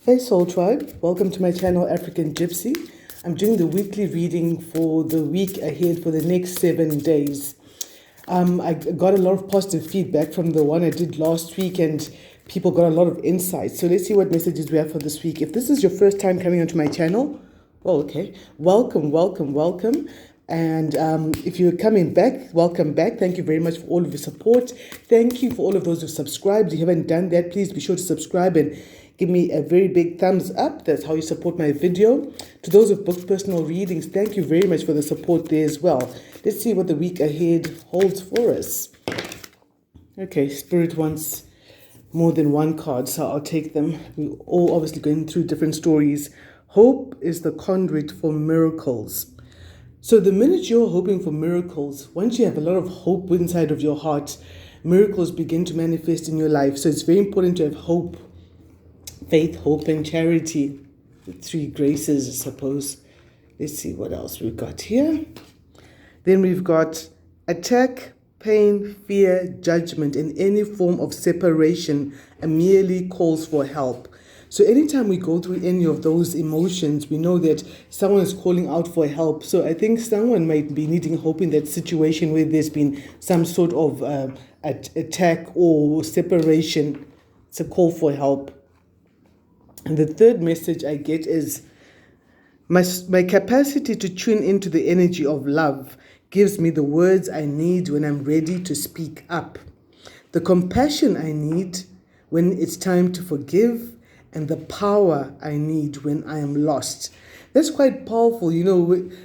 Hey Soul Tribe, welcome to my channel African Gypsy. I'm doing the weekly reading for the week ahead for the next 7 days. I got a lot of positive feedback from the one I did last week and people got a lot of insights. So let's see what messages we have for this week. If this is your first time coming onto my channel, well, okay, welcome. And if you're coming back, welcome back. Thank you very much for all of your support. Thank you for all of those who subscribed. If you haven't done that, please be sure to subscribe and give me a very big thumbs up. That's how you support my video. To those who've booked personal readings, thank you very much for the support there as well. Let's see what the week ahead holds for us. Okay, Spirit wants more than one card, so I'll take them. We're all obviously going through different stories. Hope is the conduit for miracles. So the minute you're hoping for miracles, once you have a lot of hope inside of your heart, miracles begin to manifest in your life. So it's very important to have hope. Faith, hope, and charity. The three graces, I suppose. Let's see what else we've got here. Then we've got attack, pain, fear, judgment, and any form of separation merely calls for help. So anytime we go through any of those emotions, we know that someone is calling out for help. So I think someone might be needing hope in that situation where there's been some sort of attack or separation. It's a call for help. And the third message I get is my capacity to tune into the energy of love gives me the words I need when I'm ready to speak up, the compassion I need when it's time to forgive, and the power I need when I am lost. That's quite powerful. You know,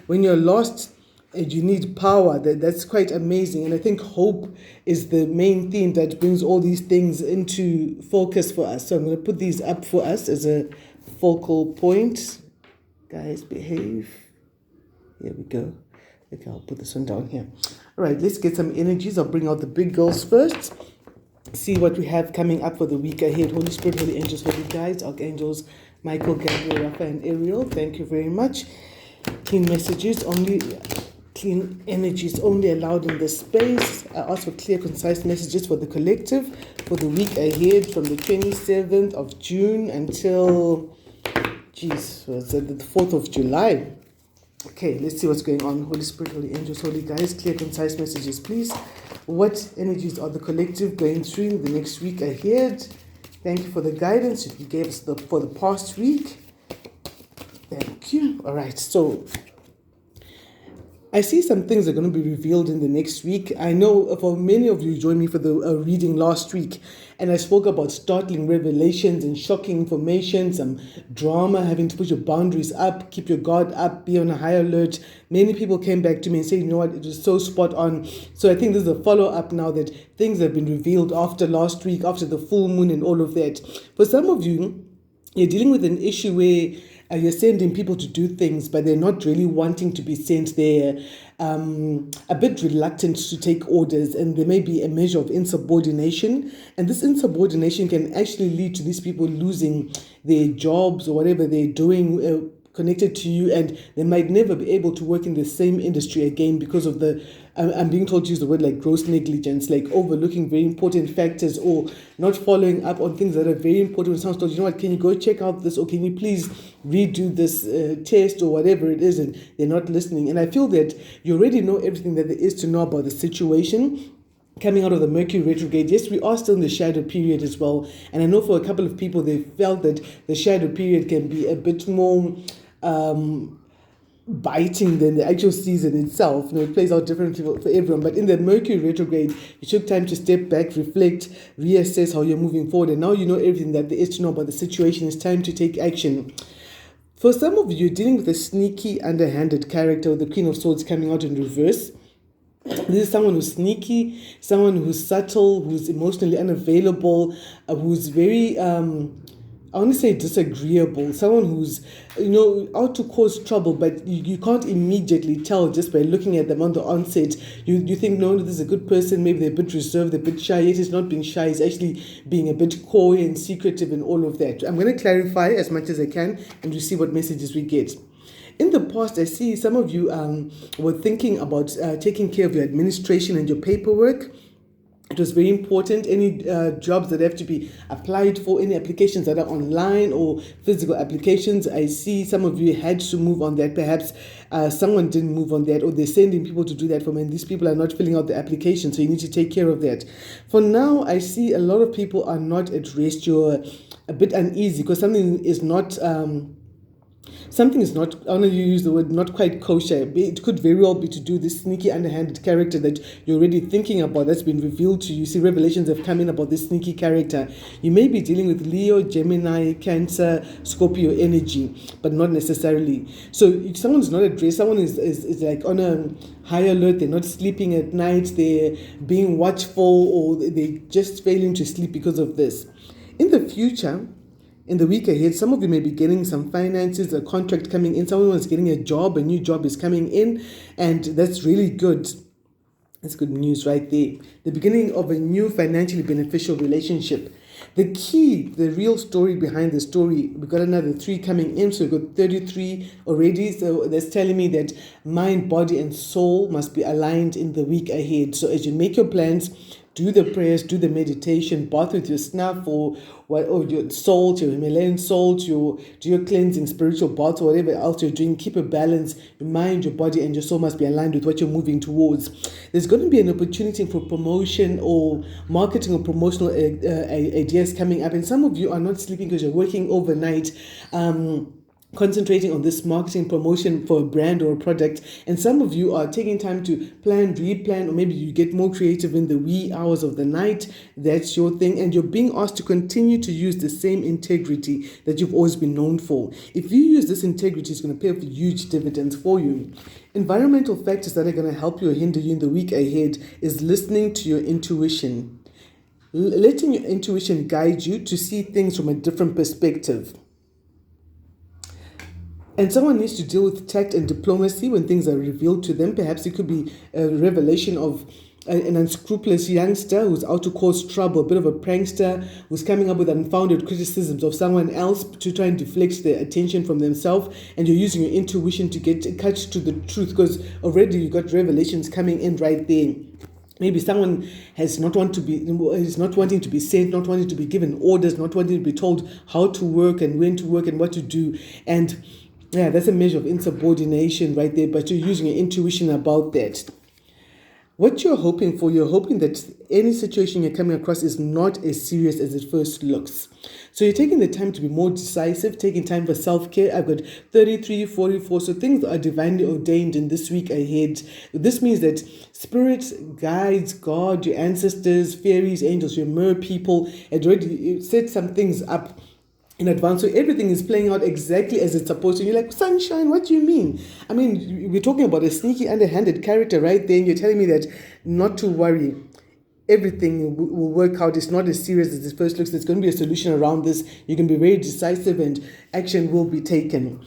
when you're lost and you need power, that's quite amazing. And I think hope is the main theme that brings all these things into focus for us. So I'm going to put these up for us as a focal point. Guys, behave. Here we go. Okay, I'll put this one down here. All right, let's get some energies. I'll bring out the big girls first. See what we have coming up for the week ahead. Holy Spirit, Holy Angels, Holy Guides, Archangels, Michael, Gabriel, Raphael, and Ariel. Thank you very much. Clean messages only. Clean energy is only allowed in this space. I ask for clear, concise messages for the collective for the week ahead from the 27th of June until, was it the 4th of July? Okay, let's see what's going on. Holy Spirit, Holy Angels, Holy Guides, clear, concise messages, please. What energies are the collective going through the next week ahead? Thank you for the guidance you gave us for the past week. Thank you. All right, so I see some things are going to be revealed in the next week. I know for many of you joined me for the reading last week, and I spoke about startling revelations and shocking information, some drama, having to put your boundaries up, keep your guard up, be on a high alert. Many people came back to me and said, you know what, it was so spot on. So I think this is a follow-up now that things have been revealed after last week, after the full moon and all of that. For some of you, you're dealing with an issue where you're sending people to do things, but they're not really wanting to be sent there, a bit reluctant to take orders, and there may be a measure of insubordination. And this insubordination can actually lead to these people losing their jobs or whatever they're doing connected to you, and they might never be able to work in the same industry again because of the I'm being told to use the word like gross negligence, like overlooking very important factors or not following up on things that are very important. Someone's told, you know what, can you go check out this, or can you please redo this test or whatever it is, and they're not listening. And I feel that you already know everything that there is to know about the situation. Coming out of the Mercury retrograde, yes, we are still in the shadow period as well. And I know for a couple of people, they felt that the shadow period can be a bit more biting than the actual season itself. You know, it plays out differently for everyone. But in the Mercury retrograde, you took time to step back, reflect, reassess how you're moving forward. And now you know everything that there is to know about the situation. It's time to take action. For some of you, you're dealing with a sneaky, underhanded character with the Queen of Swords coming out in reverse. This is someone who's sneaky, someone who's subtle, who's emotionally unavailable, who's very, I want to say disagreeable, someone who's, out to cause trouble, but you can't immediately tell just by looking at them on the onset. You think, no, this is a good person, maybe they're a bit reserved, they're a bit shy. Yet it's not being shy, it's actually being a bit coy and secretive and all of that. I'm going to clarify as much as I can and we'll see what messages we get. In the past, I see some of you were thinking about taking care of your administration and your paperwork. It was very important. Any jobs that have to be applied for, any applications that are online or physical applications, I see some of you had to move on that. Perhaps someone didn't move on that, or they're sending people to do that for me, and these people are not filling out the application, so you need to take care of that. For now, I see a lot of people are not at rest. You're a bit uneasy because something is not... something is not, I want to use the word, not quite kosher. It could very well be to do this sneaky, underhanded character that you're already thinking about, that's been revealed to you. See, revelations have come in about this sneaky character. You may be dealing with Leo, Gemini, Cancer, Scorpio energy, but not necessarily. So if someone's not at rest, someone is like on a high alert, they're not sleeping at night, they're being watchful, or they're just failing to sleep because of this. In the future, in the week ahead, some of you may be getting some finances, a contract coming in. Someone is getting a job, a new job is coming in, and that's really good. That's good news right there. The beginning of a new financially beneficial relationship. The key, the real story behind the story, we've got another 3 coming in, so we've got 33 already. So that's telling me that mind, body, and soul must be aligned in the week ahead. So as you make your plans, do the prayers, do the meditation, bath with your snuff or your salt, your Himalayan salt, do your cleansing, spiritual bath, or whatever else you're doing. Keep a balance. Your mind, your body, and your soul must be aligned with what you're moving towards. There's going to be an opportunity for promotion or marketing or promotional ideas coming up. And some of you are not sleeping because you're working overnight. Concentrating on this marketing promotion for a brand or a product, and some of you are taking time to plan, replan, or maybe you get more creative in the wee hours of the night. That's your thing, and you're being asked to continue to use the same integrity that you've always been known for. If you use this integrity, it's going to pay off huge dividends for you. Environmental factors that are going to help you or hinder you in the week ahead is listening to your intuition. Letting your intuition guide you to see things from a different perspective. And someone needs to deal with tact and diplomacy when things are revealed to them. Perhaps it could be a revelation of an unscrupulous youngster who's out to cause trouble, a bit of a prankster who's coming up with unfounded criticisms of someone else to try and deflect their attention from themselves. And you're using your intuition to get cut to the truth, because already you got revelations coming in right there. Maybe someone is not wanting to be sent, not wanting to be given orders, not wanting to be told how to work and when to work and what to do. And yeah, that's a measure of insubordination right there, but you're using your intuition about that. What you're hoping for, you're hoping that any situation you're coming across is not as serious as it first looks. So you're taking the time to be more decisive, taking time for self-care. I've got 33, 44, so things are divinely ordained in this week ahead. This means that spirit, guides, God, your ancestors, fairies, angels, your mer people had already set some things up in advance, so everything is playing out exactly as it's supposed to. You're like, sunshine, what do you mean? I mean, we're talking about a sneaky, underhanded character right there, and you're telling me that not to worry, everything will work out. It's not as serious as it first looks. There's going to be a solution around this. You can be very decisive and action will be taken.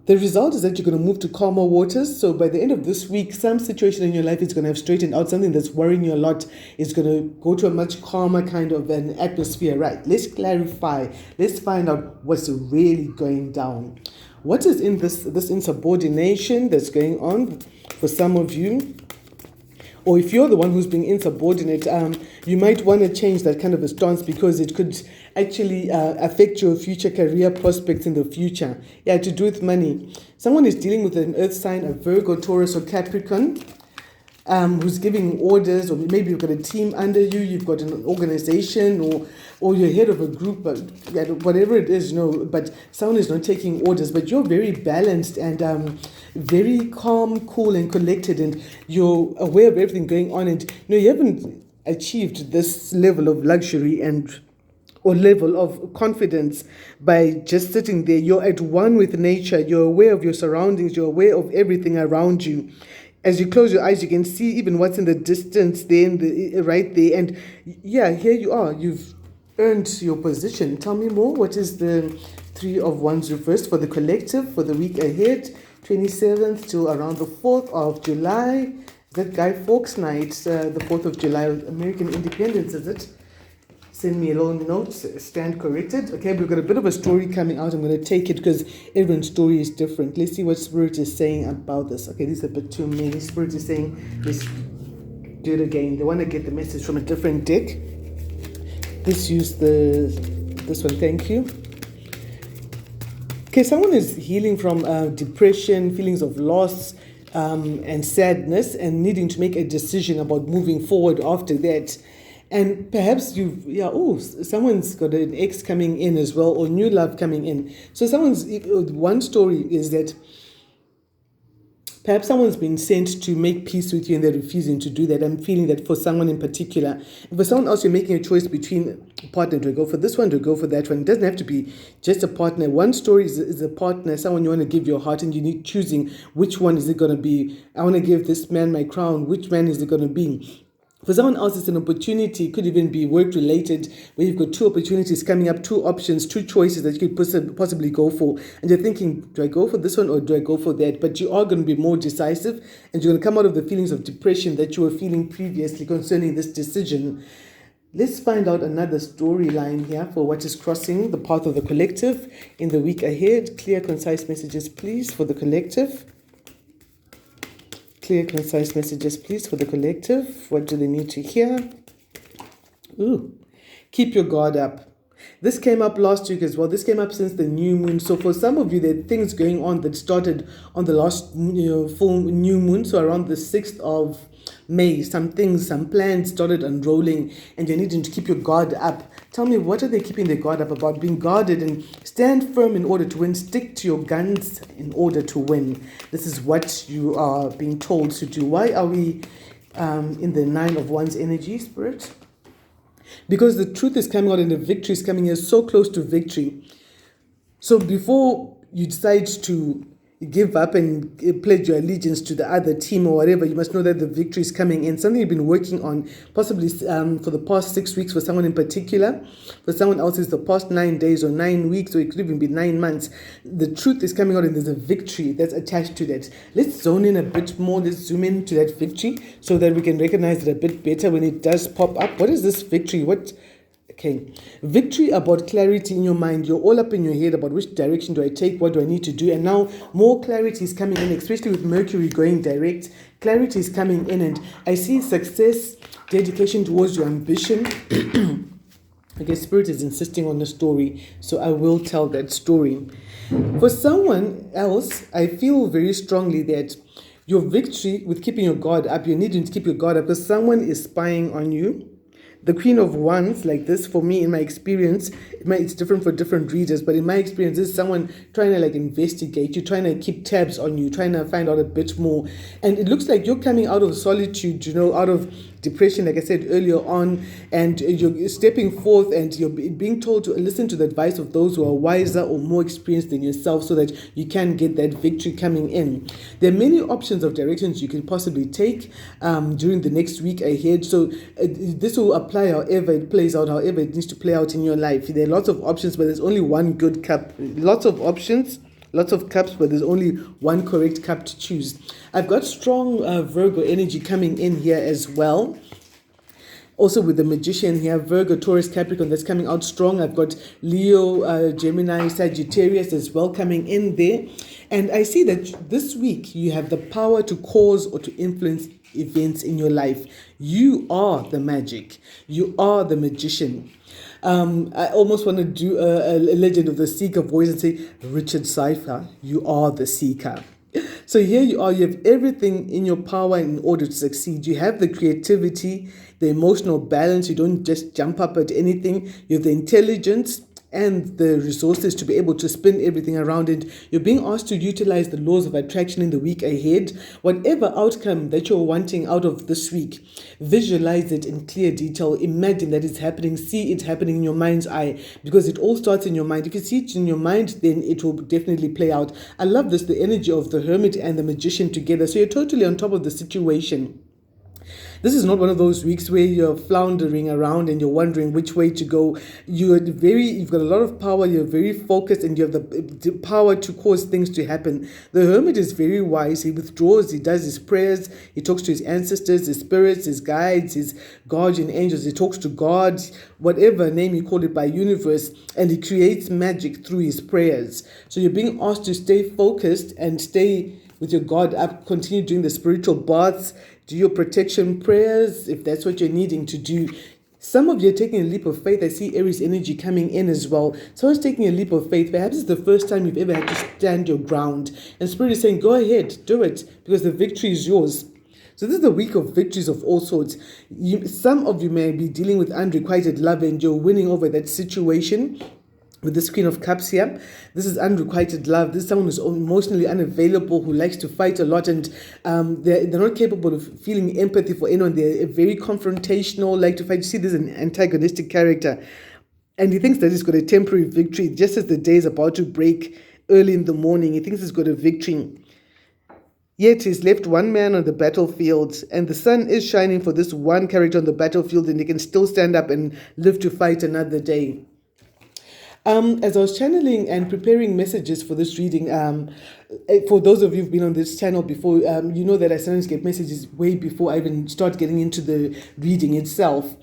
The result is that you're going to move to calmer waters. So by the end of this week, some situation in your life is going to have straightened out. Something that's worrying you a lot is going to go to a much calmer kind of an atmosphere. Right, let's clarify. Let's find out what's really going down. What is in this insubordination that's going on for some of you? Or if you're the one who's being insubordinate, you might want to change that kind of a stance, because it could actually affect your future career prospects in the future. Yeah, to do with money. Someone is dealing with an earth sign, a Virgo, Taurus, or Capricorn, who's giving orders, or maybe you've got a team under you, you've got an organization, or you're head of a group, but yeah, whatever it is, but someone is not taking orders, but you're very balanced and very calm, cool, and collected, and you're aware of everything going on, and you haven't achieved this level of luxury or level of confidence by just sitting there. You're at one with nature, you're aware of your surroundings, you're aware of everything around you. As you close your eyes, you can see even what's in the distance there, right there. And yeah, here you are. You've earned your position. Tell me more. What is the 3 of Wands reversed for the collective for the week ahead, 27th to around the 4th of July? That Guy Fawkes night, the 4th of July, American Independence, is it? Send me a little note, stand corrected. Okay, we've got a bit of a story coming out. I'm going to take it because everyone's story is different. Let's see what Spirit is saying about this. Okay, these are a bit too many. Spirit is saying this. do it again. They want to get the message from a different deck. This one, thank you. Okay, someone is healing from depression, feelings of loss, and sadness, and needing to make a decision about moving forward after that. And perhaps someone's got an ex coming in as well, or new love coming in. So one story is that perhaps someone's been sent to make peace with you and they're refusing to do that. I'm feeling that for someone in particular. And for someone else, you're making a choice between a partner. Do I go for this one? Do I go for that one? It doesn't have to be just a partner. One story is a partner, someone you want to give your heart, and you need choosing which one is it going to be. I want to give this man my crown. Which man is it going to be? For someone else, it's an opportunity. It could even be work-related, where you've got two opportunities coming up, two options, two choices that you could possibly go for. And you're thinking, do I go for this one or do I go for that? But you are going to be more decisive, and you're going to come out of the feelings of depression that you were feeling previously concerning this decision. Let's find out another storyline here for what is crossing the path of the collective in the week ahead. Clear, concise messages, please, for the collective. Clear, concise messages, please, for the collective. What do they need to hear? Keep your guard up. This came up last week as well. This came up since the new moon. So for some of you, there are things going on that started on the last full new moon. So around the 6th of May, some plans started unrolling, and you're needing to keep your guard up. Tell me, what are they keeping their guard up about? Being guarded, and stand firm in order to win. Stick to your guns in order to win. This is what you are being told to do. Why are we in the 9 of Wands energy, Spirit? Because the truth is coming out and the victory is coming. You're so close to victory. So before you decide to give up and pledge your allegiance to the other team or whatever, you must know that the victory is coming in. Something you've been working on possibly for the past 6 weeks for someone in particular. For someone else, it's the past 9 days or 9 weeks, or it could even be 9 months. The truth is coming out and there's a victory that's attached to that. Let's zone in a bit more. Let's zoom into that victory so that we can recognize it a bit better when it does pop up. What is this victory? Okay, victory about clarity in your mind. You're all up in your head about which direction do I take, what do I need to do, and now more clarity is coming in, especially with Mercury going direct. Clarity is coming in, and I see success, dedication towards your ambition. I guess Spirit is insisting on the story, so I will tell that story. For someone else, I feel very strongly that your victory with keeping your guard up, you're needing to keep your guard up because someone is spying on you. The Queen of Wands, like this, for me, in my experience, it's different for different readers, but in my experience, this is someone trying to investigate you, trying to keep tabs on you, trying to find out a bit more. And it looks like you're coming out of solitude, out of depression, like I said earlier on, and you're stepping forth and you're being told to listen to the advice of those who are wiser or more experienced than yourself so that you can get that victory coming in. There are many options of directions you can possibly take during the next week ahead. So this will apply however it plays out, however it needs to play out in your life. There are lots of options, but there's only one good cup. Lots of options, lots of cups, but there's only one correct cup to choose. I've got strong Virgo energy coming in here as well. Also with the Magician here, Virgo, Taurus, Capricorn, that's coming out strong. I've got Leo, Gemini, Sagittarius as well coming in there. And I see that this week you have the power to cause or to influence events in your life. You are the magic. You are the magician. I almost want to do a Legend of the Seeker voice and say, Richard Cypher, you are the seeker. So here you are, you have everything in your power in order to succeed. You have the creativity, the emotional balance. You don't just jump up at anything. You have the intelligence and the resources to be able to spin everything around it. You're being asked to utilize the laws of attraction in the week ahead. Whatever outcome that you're wanting out of this week, visualize it in clear detail. Imagine that it's happening. See it happening in your mind's eye, because it all starts in your mind. If you see it in your mind, then it will definitely play out. I love this, the energy of the Hermit and the Magician together. So you're totally on top of the situation. This is not one of those weeks where you're floundering around and you're wondering which way to go. You've got a lot of power, you're very focused, and you have the power to cause things to happen. The Hermit is very wise. He withdraws, he does his prayers, he talks to his ancestors, his spirits, his guides, his guardian angels, he talks to God, whatever name you call it by universe, and he creates magic through his prayers. So you're being asked to stay focused and stay with your guard up. Continue doing the spiritual baths. Do your protection prayers if that's what you're needing to do. Some of you are taking a leap of faith. I see Aries energy coming in as well. Someone's taking a leap of faith. Perhaps it's the first time you've ever had to stand your ground. And Spirit is saying, go ahead, do it, because the victory is yours. So this is the week of victories of all sorts. Some of you may be dealing with unrequited love and you're winning over that situation. With this Queen of Cups here, this is unrequited love. This is someone who's emotionally unavailable, who likes to fight a lot, and they're not capable of feeling empathy for anyone. They're very confrontational, like to fight. You see, this is an antagonistic character, and he thinks that he's got a temporary victory. Just as the day is about to break early in the morning, he thinks he's got a victory. Yet he's left one man on the battlefield, and the sun is shining for this one character on the battlefield, and he can still stand up and live to fight another day. As I was channeling and preparing messages for this reading, for those of you who've been on this channel before, you know that I sometimes get messages way before I even start getting into the reading itself.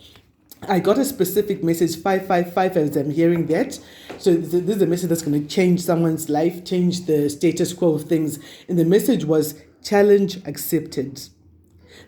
I got a specific message, 555, as I'm hearing that. So this is a message that's going to change someone's life, change the status quo of things. And the message was, challenge accepted.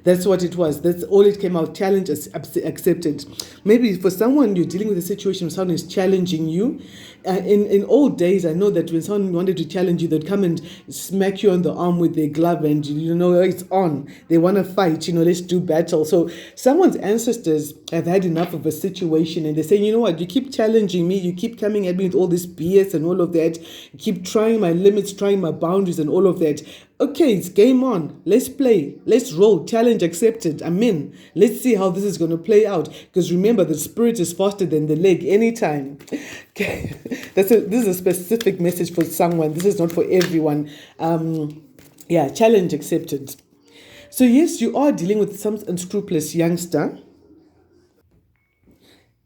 That's what it was. That's all it came out. Challenge accepted. Maybe for someone, you're dealing with a situation where someone is challenging you. In old days, I know that when someone wanted to challenge you, they'd come and smack you on the arm with their glove and, it's on. They want to fight, let's do battle. So someone's ancestors have had enough of a situation and they're saying, you know what, you keep challenging me, you keep coming at me with all this BS and all of that. You keep trying my limits, trying my boundaries and all of that. Okay, it's game on. Let's play. Let's roll. Challenge accepted. I'm in. Let's see how this is going to play out. Because remember, the spirit is faster than the leg anytime. Okay, this is a specific message for someone. This is not for everyone. Challenge accepted. So yes, you are dealing with some unscrupulous youngster.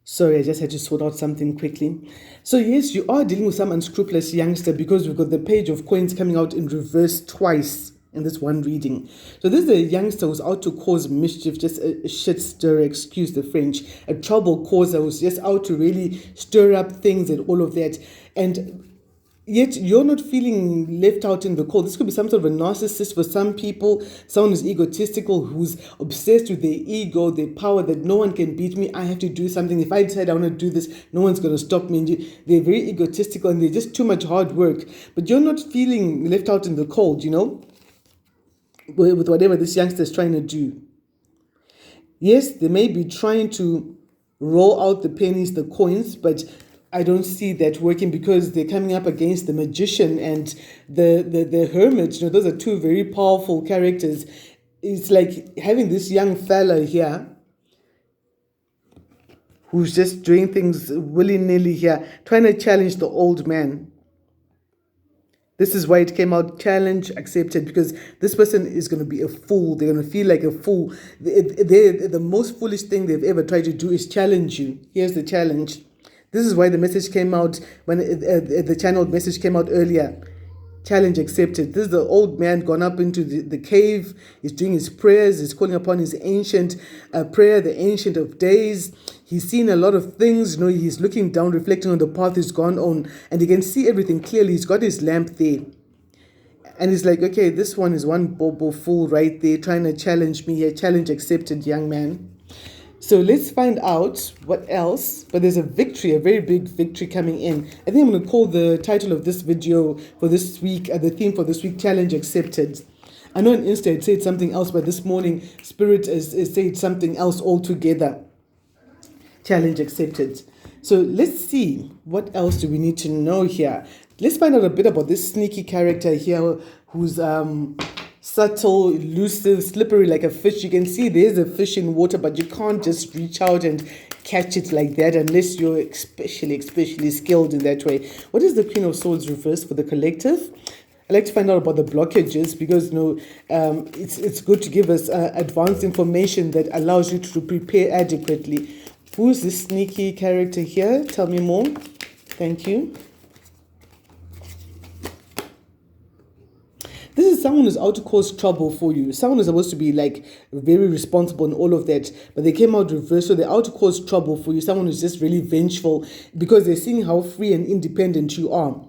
Sorry, I just had to sort out something quickly. So yes, you are dealing with some unscrupulous youngster because we've got the Page of Coins coming out in reverse twice in this one reading. So this is a youngster who's out to cause mischief, just a shit stirrer, excuse the French, a trouble causer who's just out to really stir up things and all of that. And yet you're not feeling left out in the cold. This could be some sort of a narcissist for some people, someone who's egotistical, who's obsessed with their ego, their power, that no one can beat me. I have to do something. If I decide I want to do this, no one's going to stop me. They're very egotistical and they're just too much hard work. But you're not feeling left out in the cold, with whatever this youngster is trying to do. Yes, they may be trying to roll out the pennies, the coins, but I don't see that working because they're coming up against the magician and the hermit. Those are two very powerful characters. It's like having this young fella here who's just doing things willy-nilly here, trying to challenge the old man. This is why it came out, challenge accepted, because this person is going to be a fool. They're going to feel like a fool. The most foolish thing they've ever tried to do is challenge you. Here's the challenge. This is why the message came out, when the channeled message came out earlier. Challenge accepted. This is the old man gone up into the cave. He's doing his prayers. He's calling upon his ancient prayer, the Ancient of Days. He's seen a lot of things. He's looking down, reflecting on the path he's gone on, and he can see everything clearly. He's got his lamp there. And he's like, okay, this one is one bobo fool right there trying to challenge me here. Challenge accepted, young man. So let's find out what else. But there's a victory, a very big victory coming in. I think I'm going to call the title of this video for this week, the theme for this week, Challenge Accepted. I know on Insta it said something else, but this morning Spirit has said something else altogether. Challenge accepted. So let's see, what else do we need to know here? Let's find out a bit about this sneaky character here who's subtle, elusive, slippery like a fish. You can see there's a fish in water, but you can't just reach out and catch it like that unless you're especially skilled in that way. What is the Queen of Swords reverse for the collective? I like to find out about the blockages because it's good to give us advanced information that allows you to prepare adequately. Who's this sneaky character here? Tell me more. Thank you. This is someone who's out to cause trouble for you. Someone who's supposed to be like very responsible and all of that, but they came out reverse, so they're out to cause trouble for you. Someone who's just really vengeful because they're seeing how free and independent you are.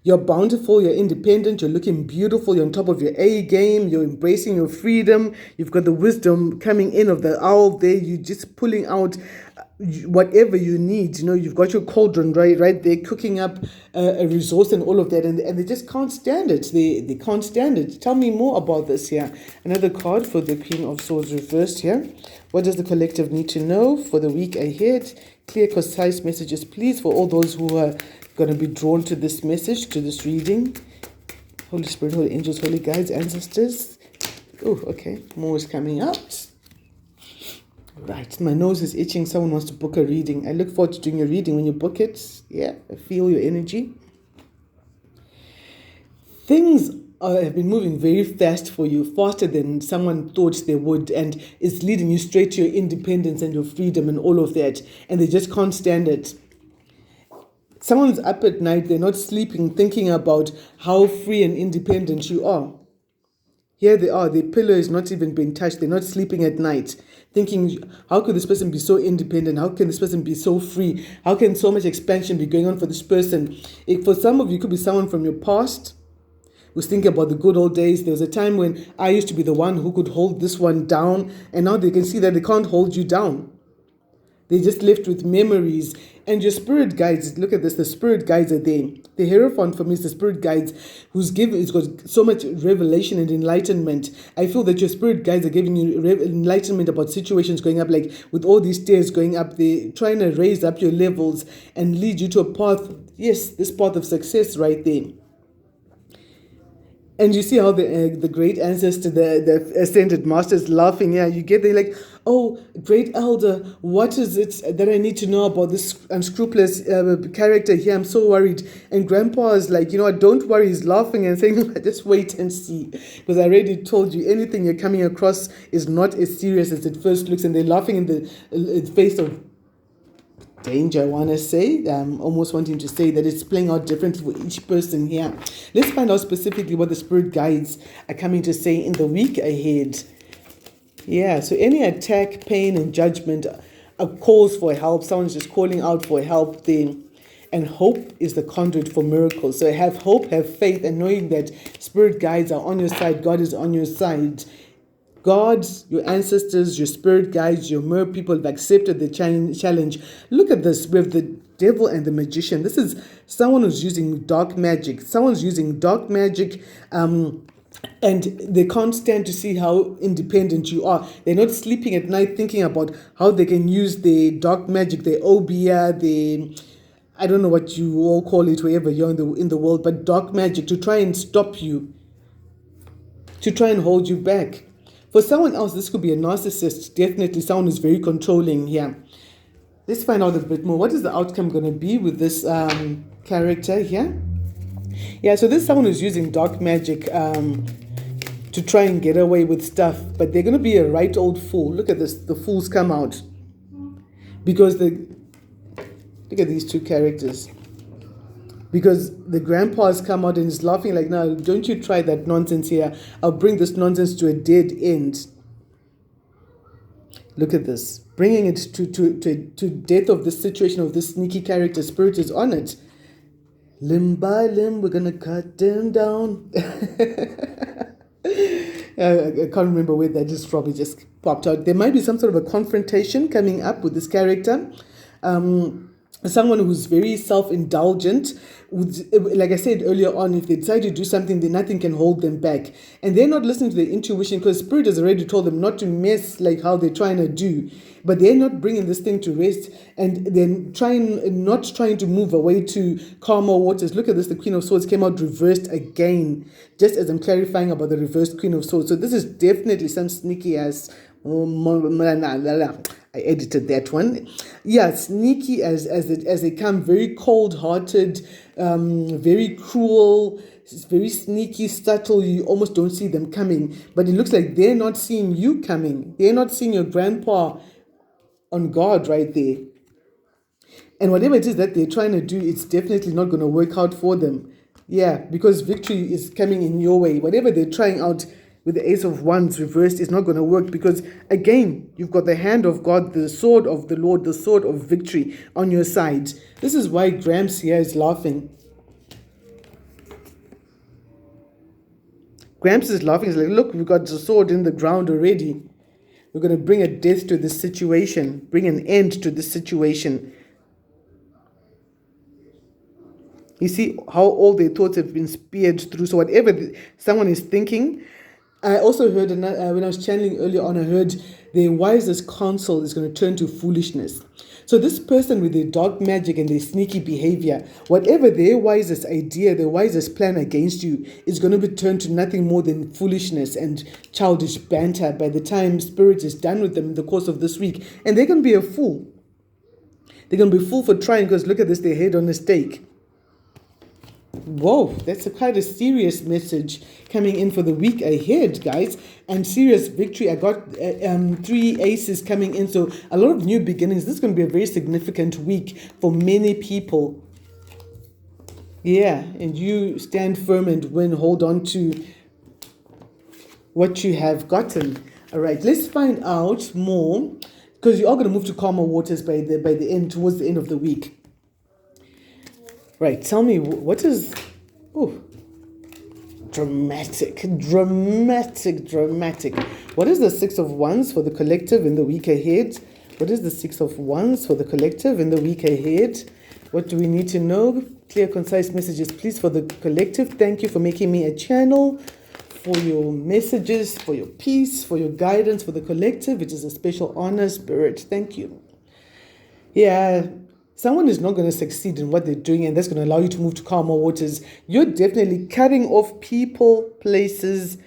You're bountiful, you're independent, you're looking beautiful, you're on top of your A game, you're embracing your freedom, you've got the wisdom coming in of the owl there, you're just pulling out whatever you need. You've got your cauldron right there cooking up a resource and all of that, and they just can't stand it. They can't stand it. Tell me more about this here. Another card for the Queen of Swords reversed here. What does the collective need to know for the week ahead? Clear, concise messages, please, for all those who are going to be drawn to this message, to this reading. Holy Spirit, Holy Angels, Holy Guides, Ancestors. Oh, okay. More is coming out. Right. My nose is itching. Someone wants to book a reading. I look forward to doing a reading when you book it. Yeah, I feel your energy. Things have been moving very fast for you, faster than someone thought they would, and it's leading you straight to your independence and your freedom and all of that, and they just can't stand it. Someone's up at night, they're not sleeping, thinking about how free and independent you are. Here they are, their pillow is not even being touched, they're not sleeping at night, thinking, how could this person be so independent? How can this person be so free? How can so much expansion be going on for this person? For some of you, it could be someone from your past who's thinking about the good old days. There was a time when I used to be the one who could hold this one down, and now they can see that they can't hold you down. They're just left with memories. And your spirit guides, look at this, the spirit guides are there. The Hierophant for me is the spirit guides who's got so much revelation and enlightenment. I feel that your spirit guides are giving you enlightenment about situations going up, like with all these stairs going up, they're trying to raise up your levels and lead you to a path, yes, this path of success right there. And you see how the great ancestor, the ascended master is laughing. Yeah, you get there like, oh, great elder, what is it that I need to know about this unscrupulous character here? I'm so worried. And grandpa is like, don't worry. He's laughing and saying, just wait and see. Because I already told you, anything you're coming across is not as serious as it first looks. And they're laughing in the face of danger, I want to say. I'm almost wanting to say that it's playing out differently for each person here. Let's find out specifically what the spirit guides are coming to say in the week ahead. Yeah, so any attack, pain, and judgment are calls for help. Someone's just calling out for help there. And hope is the conduit for miracles. So have hope, have faith, and knowing that spirit guides are on your side, God is on your side. God, your ancestors, your spirit guides, your mer people have accepted the challenge. Look at this with the devil and the magician. This is someone who's using dark magic. Someone's using dark magic, and they can't stand to see how independent you are. They're not sleeping at night thinking about how they can use the dark magic, the obia, I don't know what you all call it wherever you're in the world, but dark magic to try and stop you, to try and hold you back. For someone else, this could be a narcissist, definitely someone who's very controlling here. Let's find out a bit more. What is the outcome going to be with this character here? Yeah, so this is someone who's using dark magic to try and get away with stuff, but they're going to be a right old fool. Look at this, the fools come out. Because look at these two characters. Because the grandpa's come out and is laughing like, no, don't you try that nonsense here. I'll bring this nonsense to a dead end. Look at this. Bringing it to death of this situation of this sneaky character. Spirit is on it. Limb by limb, we're going to cut them down. I can't remember where that just probably just popped out. There might be some sort of a confrontation coming up with this character. Someone who's very self-indulgent, like I said earlier on, if they decide to do something, then nothing can hold them back. And they're not listening to their intuition because Spirit has already told them not to mess like how they're trying to do. But they're not bringing this thing to rest, and then not trying to move away to calmer waters. Look at this, the Queen of Swords came out reversed again, just as I'm clarifying about the reversed Queen of Swords. So this is definitely some sneaky ass. I edited that one. Yeah, sneaky as they come, very cold-hearted, very cruel, very sneaky, subtle. You almost don't see them coming. But it looks like they're not seeing you coming. They're not seeing your grandpa on guard right there. And whatever it is that they're trying to do, it's definitely not going to work out for them. Yeah, because victory is coming in your way. Whatever they're trying out with the Ace of Wands reversed is not going to work because, again, you've got the hand of God, the sword of the Lord, the sword of victory on your side. This is why Gramps here is laughing. Gramps is laughing. He's like, look, we've got the sword in the ground already. We're going to bring a death to this situation, bring an end to this situation. You see how all their thoughts have been speared through. So whatever someone is thinking, I also heard, when I was channeling earlier on, I heard their wisest counsel is going to turn to foolishness. So this person with their dark magic and their sneaky behavior, whatever their wisest idea, their wisest plan against you is going to be turned to nothing more than foolishness and childish banter by the time Spirit is done with them in the course of this week. And they're going to be a fool. They're going to be a fool for trying, because look at this, their head on a stake. Whoa, that's quite a serious message coming in for the week ahead, guys. And serious victory. I got 3 aces coming in. So a lot of new beginnings. This is going to be a very significant week for many people. Yeah, and you stand firm and win. Hold on to what you have gotten. All right, let's find out more, because you are going to move to calmer waters by the end, towards the end of the week. Right, tell me, what is... Oh, dramatic. What is the 6 of Wands for the collective in the week ahead? What is the 6 of Wands for the collective in the week ahead? What do we need to know? Clear, concise messages, please, for the collective. Thank you for making me a channel, for your messages, for your peace, for your guidance for the collective. It is a special honor, Spirit. Thank you. Yeah. Someone is not going to succeed in what they're doing, and that's going to allow you to move to calmer waters. You're definitely cutting off people, places,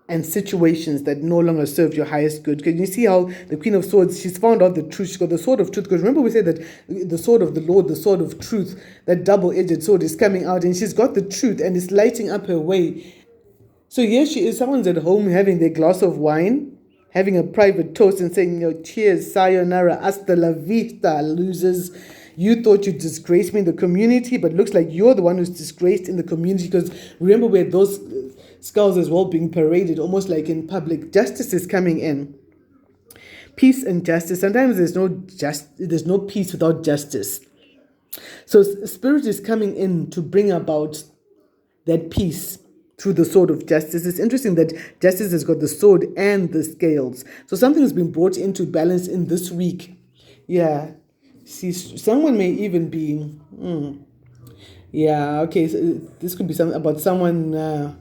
and situations that no longer serve your highest good. Can you see how the Queen of Swords, she's found out the truth. She's got the sword of truth. Because remember we said that the sword of the Lord, the sword of truth, that double-edged sword is coming out, and she's got the truth, and it's lighting up her way. So here she is. Someone's at home having their glass of wine, having a private toast and saying, cheers, sayonara, hasta la vista, losers. You thought you disgraced me in the community, but looks like you're the one who's disgraced in the community, because remember we had those skulls as well being paraded, almost like in public. Justice is coming in. Peace and justice. Sometimes there's no peace without justice. So Spirit is coming in to bring about that peace through the sword of justice. It's interesting that justice has got the sword and the scales. So something has been brought into balance in this week. Yeah. See, someone may even be... Yeah, okay. So this could be something about someone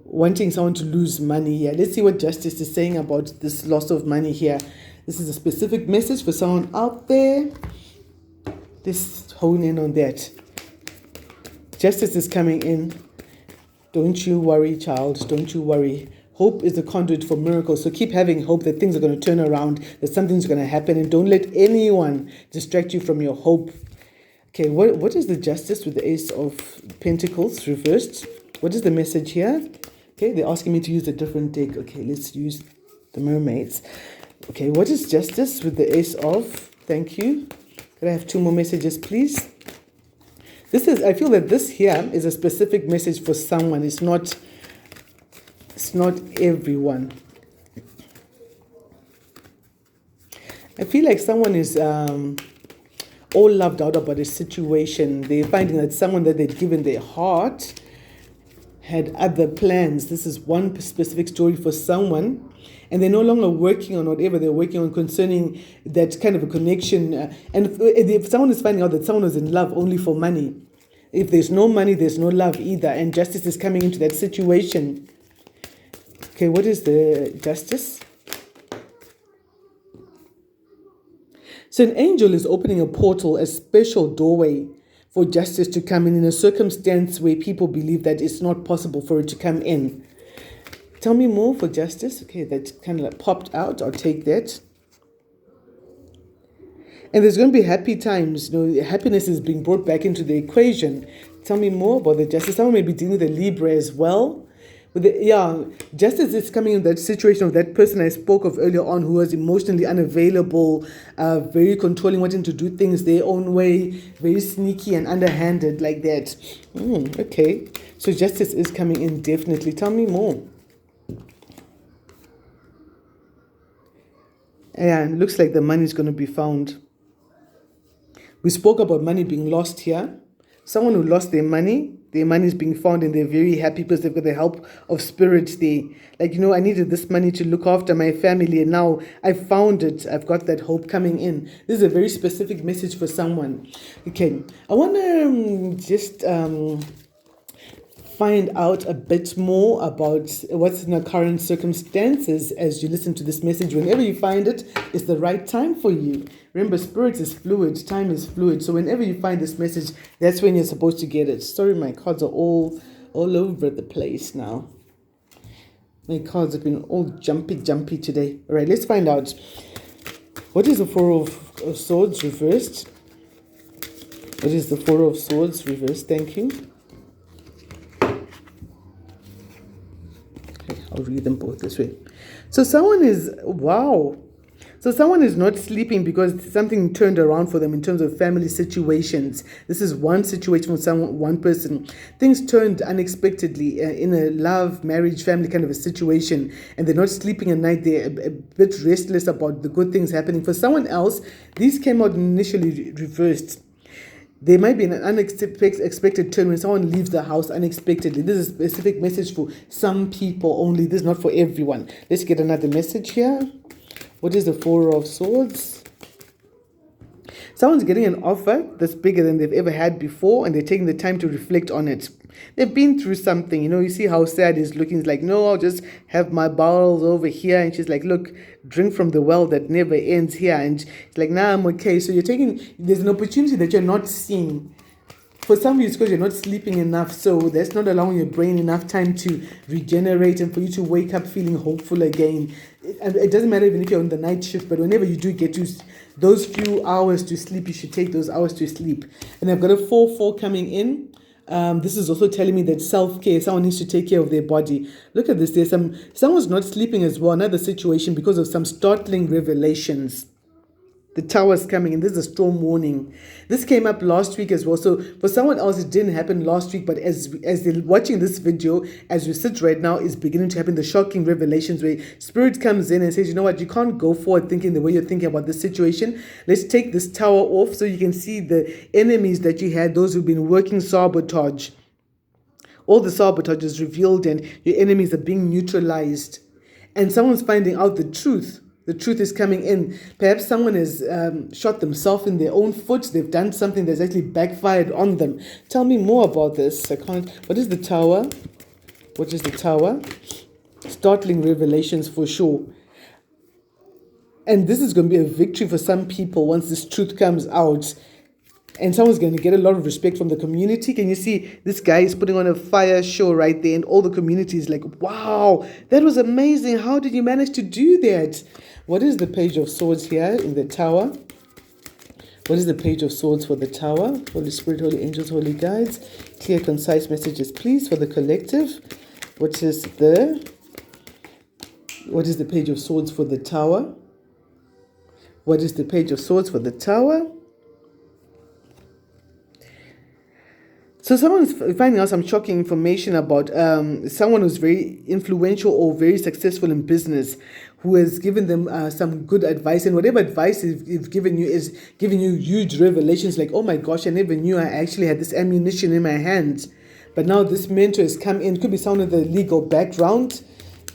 wanting someone to lose money. Yeah, let's see what justice is saying about this loss of money here. This is a specific message for someone out there. Let's hone in on that. Justice is coming in. Don't you worry, child. Don't you worry. Hope is the conduit for miracles. So keep having hope that things are going to turn around, that something's going to happen, and don't let anyone distract you from your hope. Okay, what is the justice with the Ace of Pentacles reversed? What is the message here? Okay, they're asking me to use a different deck. Okay, let's use the mermaids. Okay, what is justice with the Ace of... Thank you. Could I have 2 more messages, please? I feel that this here is a specific message for someone. It's not everyone. I feel like someone is all loved out about a situation. They're finding that someone that they'd given their heart had other plans. This is one specific story for someone, and they're no longer working on whatever they're working on concerning that kind of a connection. And if someone is finding out that someone was in love only for money, if there's no money, there's no love either, and justice is coming into that situation. Okay, what is the justice? So an angel is opening a portal, a special doorway for justice to come in a circumstance where people believe that it's not possible for it to come in. Tell me more for justice. Okay, that kind of like popped out. I'll take that. And there's going to be happy times. Happiness is being brought back into the equation. Tell me more about the justice. Someone may be dealing with a Libra as well. Justice is coming in that situation of that person I spoke of earlier on, who was emotionally unavailable, very controlling, wanting to do things their own way, very sneaky and underhanded like that. Okay, so justice is coming in definitely. Tell me more. Yeah, it looks like the money is going to be found. We spoke about money being lost here. Someone who lost their money Their money is being found and they're very happy because they've got the help of spirit there. Like, I needed this money to look after my family and now I found it. I've got that hope coming in. This is a very specific message for someone. Okay, I want to just find out a bit more about what's in our current circumstances as you listen to this message. Whenever you find it, it's the right time for you. Remember, spirit is fluid, time is fluid. So whenever you find this message, that's when you're supposed to get it. Sorry, my cards are all over the place now. My cards have been all jumpy today. All right, let's find out. What is the Four of Swords reversed? What is the Four of Swords reversed? Thank you. I'll read them both this way. So someone is not sleeping because something turned around for them in terms of family situations. This is one situation for one person. Things turned unexpectedly in a love, marriage, family kind of a situation, and they're not sleeping at night. They're a bit restless about the good things happening. For someone else, these came out initially reversed. There might be an unexpected turn when someone leaves the house unexpectedly. This is a specific message for some people only. This is not for everyone. Let's get another message here. What is the Four of Swords? Someone's getting an offer that's bigger than they've ever had before, and they're taking the time to reflect on it. They've been through something. You see how sad he's looking. He's like, no, I'll just have my bowels over here. And she's like, look, drink from the well that never ends here. And she's like, nah, I'm okay. So there's an opportunity that you're not seeing. For some of you, it's because you're not sleeping enough. So that's not allowing your brain enough time to regenerate and for you to wake up feeling hopeful again. It doesn't matter even if you're on the night shift, but whenever you do get to those few hours to sleep, you should take those hours to sleep. And I've got a 4-4 coming in. This is also telling me that self-care, someone needs to take care of their body. Look at this. Someone's not sleeping as well. Another situation because of some startling revelations. The tower's coming, and this is a storm warning. This came up last week as well. So for someone else, it didn't happen last week, but as they're watching this video, as we sit right now, is beginning to happen the shocking revelations where spirit comes in and says, you know what, you can't go forward thinking the way you're thinking about this situation. Let's take this tower off so you can see the enemies that you had, those who've been working sabotage. All the sabotage is revealed and your enemies are being neutralized. And someone's finding out the truth. The truth is coming in. Perhaps someone has shot themselves in their own foot. They've done something that's actually backfired on them. Tell me more about this. What is the tower? What is the tower? Startling revelations for sure. And this is going to be a victory for some people once this truth comes out. And someone's going to get a lot of respect from the community. Can you see this guy is putting on a fire show right there, and all the community is like, wow, that was amazing. How did you manage to do that? What is the Page of Swords here in the tower? What is the Page of Swords for the tower? Holy Spirit, Holy Angels, Holy Guides. Clear, concise messages, please, for the collective. What is the Page of Swords for the tower? What is the Page of Swords for the tower? So someone's finding out some shocking information about someone who's very influential or very successful in business, who has given them some good advice. And whatever advice he's given you is giving you huge revelations like, oh my gosh, I never knew I actually had this ammunition in my hands. But now this mentor has come in. Could be someone with a legal background.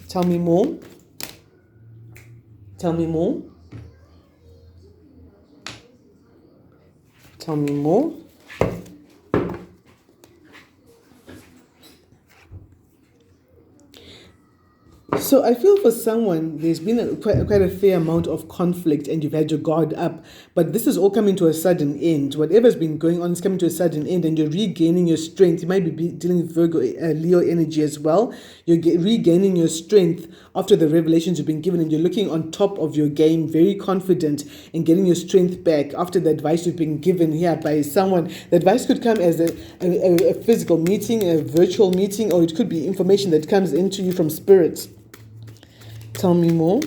Tell me more. Tell me more. Tell me more. So I feel for someone, there's been quite a fair amount of conflict and you've had your guard up, but this is all coming to a sudden end. Whatever's been going on is coming to a sudden end and you're regaining your strength. You might be dealing with Virgo, Leo energy as well. You're regaining your strength after the revelations you've been given and you're looking on top of your game, very confident in getting your strength back after the advice you've been given here by someone. The advice could come as a physical meeting, a virtual meeting, or it could be information that comes into you from spirit. Tell me more.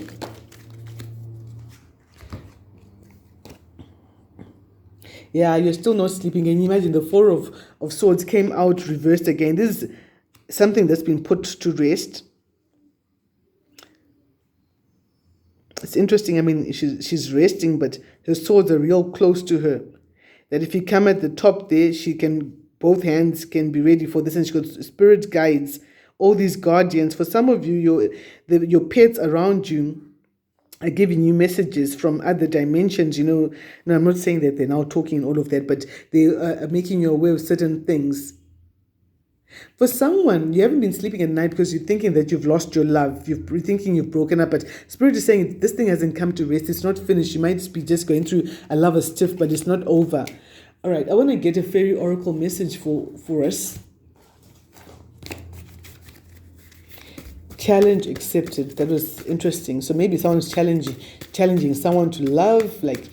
Yeah, you're still not sleeping. Can you imagine the Four of Swords came out reversed again? This is something that's been put to rest. It's interesting. I mean, she's resting, but her swords are real close to her. That if you come at the top there, she can both hands can be ready for this. And she goes, spirit guides, all these guardians. For some of you, your pets around you are giving you messages from other dimensions. No, I'm not saying that they're now talking all of that, but they are making you aware of certain things. For someone, you haven't been sleeping at night because you're thinking that you've lost your love. You're thinking you've broken up, but Spirit is saying this thing hasn't come to rest. It's not finished. You might be just going through a lover's tiff, but it's not over. All right, I want to get a fairy oracle message for us. Challenge accepted. That was interesting. So maybe someone's challenging someone to love, like,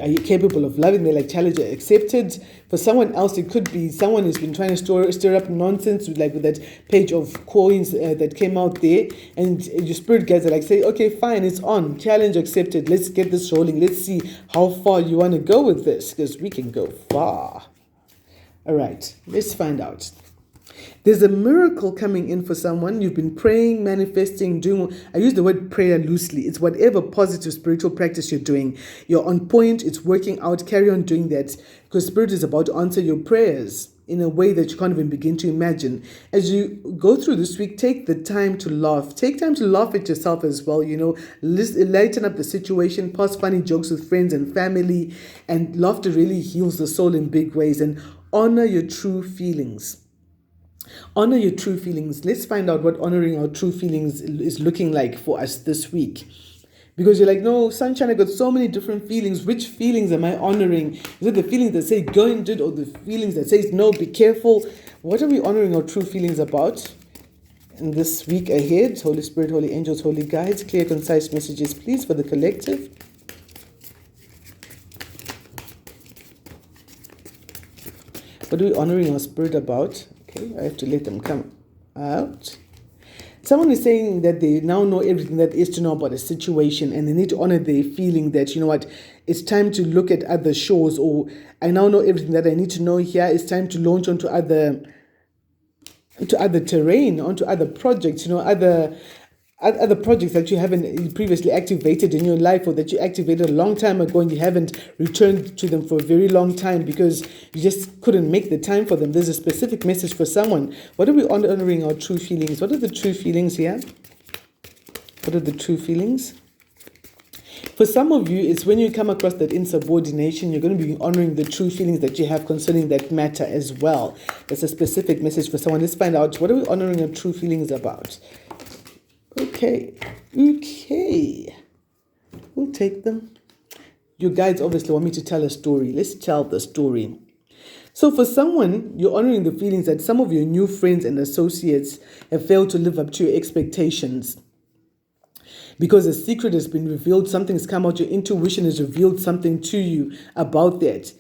are you capable of loving? They're like, challenge accepted. For someone else, it could be someone who's been trying to stir up nonsense with that page of coins that came out there, and your spirit guides are like, say, okay, fine, it's on. Challenge accepted. Let's get this rolling. Let's see how far you want to go with this, because we can go far. All right, let's find out. There's a miracle coming in for someone. You've been praying, manifesting, doing. I use the word prayer loosely. It's whatever positive spiritual practice you're doing. You're on point. It's working out. Carry on doing that, because Spirit is about to answer your prayers in a way that you can't even begin to imagine. As you go through this week, take the time to laugh. Take time to laugh at yourself as well. Lighten up the situation. Pass funny jokes with friends and family. And laughter really heals the soul in big ways. And honor your true feelings. Honor your true feelings. Let's find out what honoring our true feelings is looking like for us this week. Because you're like, no, Sunshine, I got so many different feelings. Which feelings am I honoring? Is it the feelings that say go and do it, or the feelings that says no, be careful? What are we honoring our true feelings about in this week ahead? Holy Spirit, Holy Angels, Holy Guides, clear, concise messages, please, for the collective. What are we honoring our spirit about? Okay, I have to let them come out. Someone is saying that they now know everything that is to know about a situation, and they need to honor their feeling that, you know what, it's time to look at other shores, or I now know everything that I need to know here. It's time to launch onto other terrain, onto other projects, other projects that you haven't previously activated in your life, or that you activated a long time ago and you haven't returned to them for a very long time because you just couldn't make the time for them. There's a specific message for someone. What are we honoring our true feelings? What are the true feelings here? What are the true feelings? For some of you, it's when you come across that insubordination, you're going to be honoring the true feelings that you have concerning that matter as well. That's a specific message for someone. Let's find out, what are we honoring our true feelings about? Okay. We'll take them. You guys obviously want me to tell a story. Let's tell the story. So for someone, you're honoring the feelings that some of your new friends and associates have failed to live up to your expectations. Because a secret has been revealed, something has come out, your intuition has revealed something to you about that.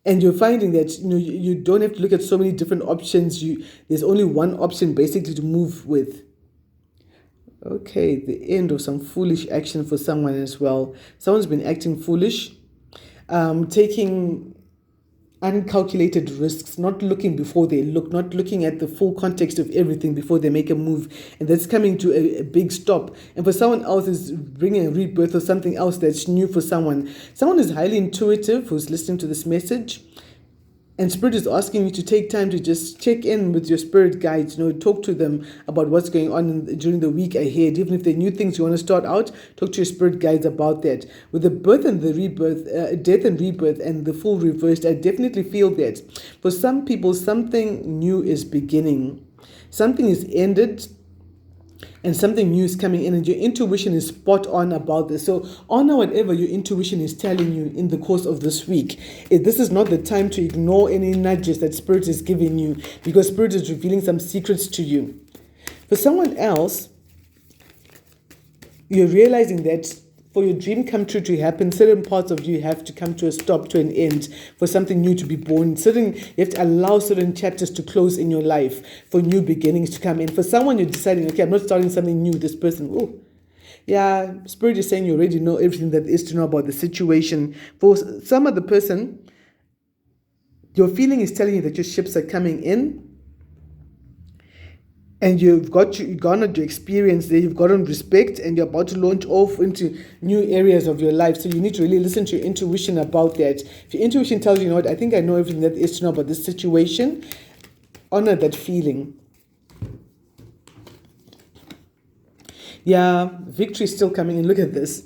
And you're finding that you don't have to look at so many different options. There's only one option basically to move with. Okay, the end of some foolish action for someone as well. Someone's been acting foolish, taking uncalculated risks, not looking before they look, not looking at the full context of everything before they make a move. And that's coming to a big stop. And for someone else, is bringing a rebirth or something else that's new for someone. Someone is highly intuitive who's listening to this message. And Spirit is asking you to take time to just check in with your spirit guides, talk to them about what's going on during the week ahead. Even if they're new things you want to start out, talk to your spirit guides about that. With the birth and the rebirth, death and rebirth, and the full reversed, I definitely feel that for some people, something new is beginning. Something is ended, and something new is coming in, and your intuition is spot on about this. So honor whatever your intuition is telling you in the course of this week. This is not the time to ignore any nudges that Spirit is giving you, because Spirit is revealing some secrets to you. For someone else, you're realizing that for your dream come true to happen, certain parts of you have to come to a stop, to an end, for something new to be born. You have to allow certain chapters to close in your life for new beginnings to come in. For someone, you're deciding, okay, I'm not starting something new. This person, Spirit is saying you already know everything that is to know about the situation. For some other person, your feeling is telling you that your ships are coming in. and you've garnered your experience there, you've gotten respect, and you're about to launch off into new areas of your life. So you need to really listen to your intuition about that. If your intuition tells you, you know what, I think I know everything that there is to know about this situation, honor that feeling. Yeah, victory is still coming in. Look at this.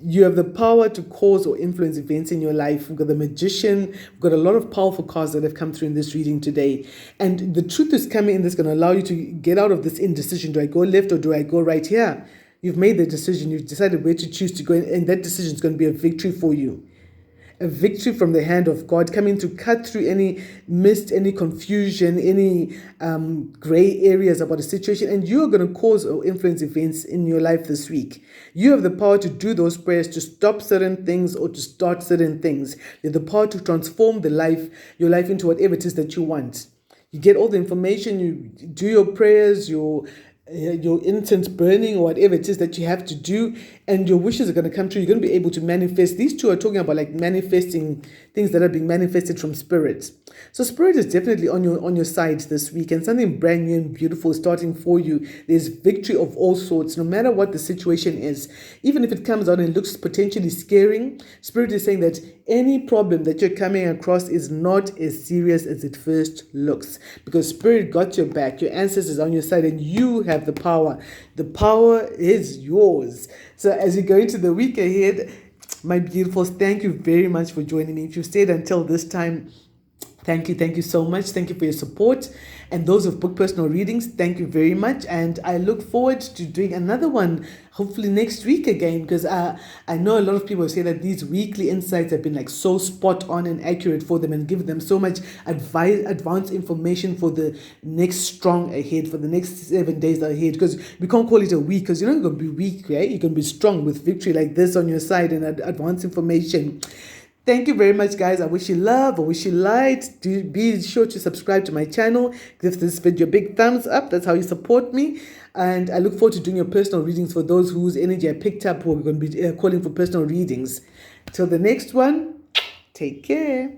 You have the power to cause or influence events in your life. We've got the Magician. We've got a lot of powerful cards that have come through in this reading today. And the truth is coming in that's going to allow you to get out of this indecision. Do I go left or do I go right here? You've made the decision. You've decided where to choose to go. And that decision is going to be a victory for you. A victory from the hand of God, coming to cut through any mist, any confusion, any gray areas about a situation. And you're going to cause or influence events in your life this week. You have the power to do those prayers, to stop certain things or to start certain things. You have the power to transform your life into whatever it is that you want. You get all the information, you do your prayers, your incense burning or whatever it is that you have to do, and your wishes are going to come true. You're going to be able to manifest. These two are talking about like manifesting things that are being manifested from spirit. So spirit is definitely on your side this week, and something brand new and beautiful is starting for you. There's victory of all sorts, no matter what the situation is. Even if it comes out and it looks potentially scaring, spirit is saying that any problem that you're coming across is not as serious as it first looks, because spirit got your back, your ancestors on your side, and you have the power. The power is yours. So as you go into the week ahead, my beautifuls, thank you very much for joining me. If you stayed until this time, thank you so much. Thank you for your support. And those who've booked personal readings, thank you very much. And I look forward to doing another one, hopefully next week again, because I know a lot of people say that these weekly insights have been like so spot on and accurate for them and give them so much advanced information for the next strong ahead, for the next 7 days ahead. Because we can't call it a week, because you're not going to be weak, right? You're going to be strong with victory like this on your side and advanced information. Thank you very much, guys. I wish you love. I wish you light. Do be sure to subscribe to my channel. Give this video a big thumbs up. That's how you support me. And I look forward to doing your personal readings for those whose energy I picked up who are going to be calling for personal readings. Till the next one, take care.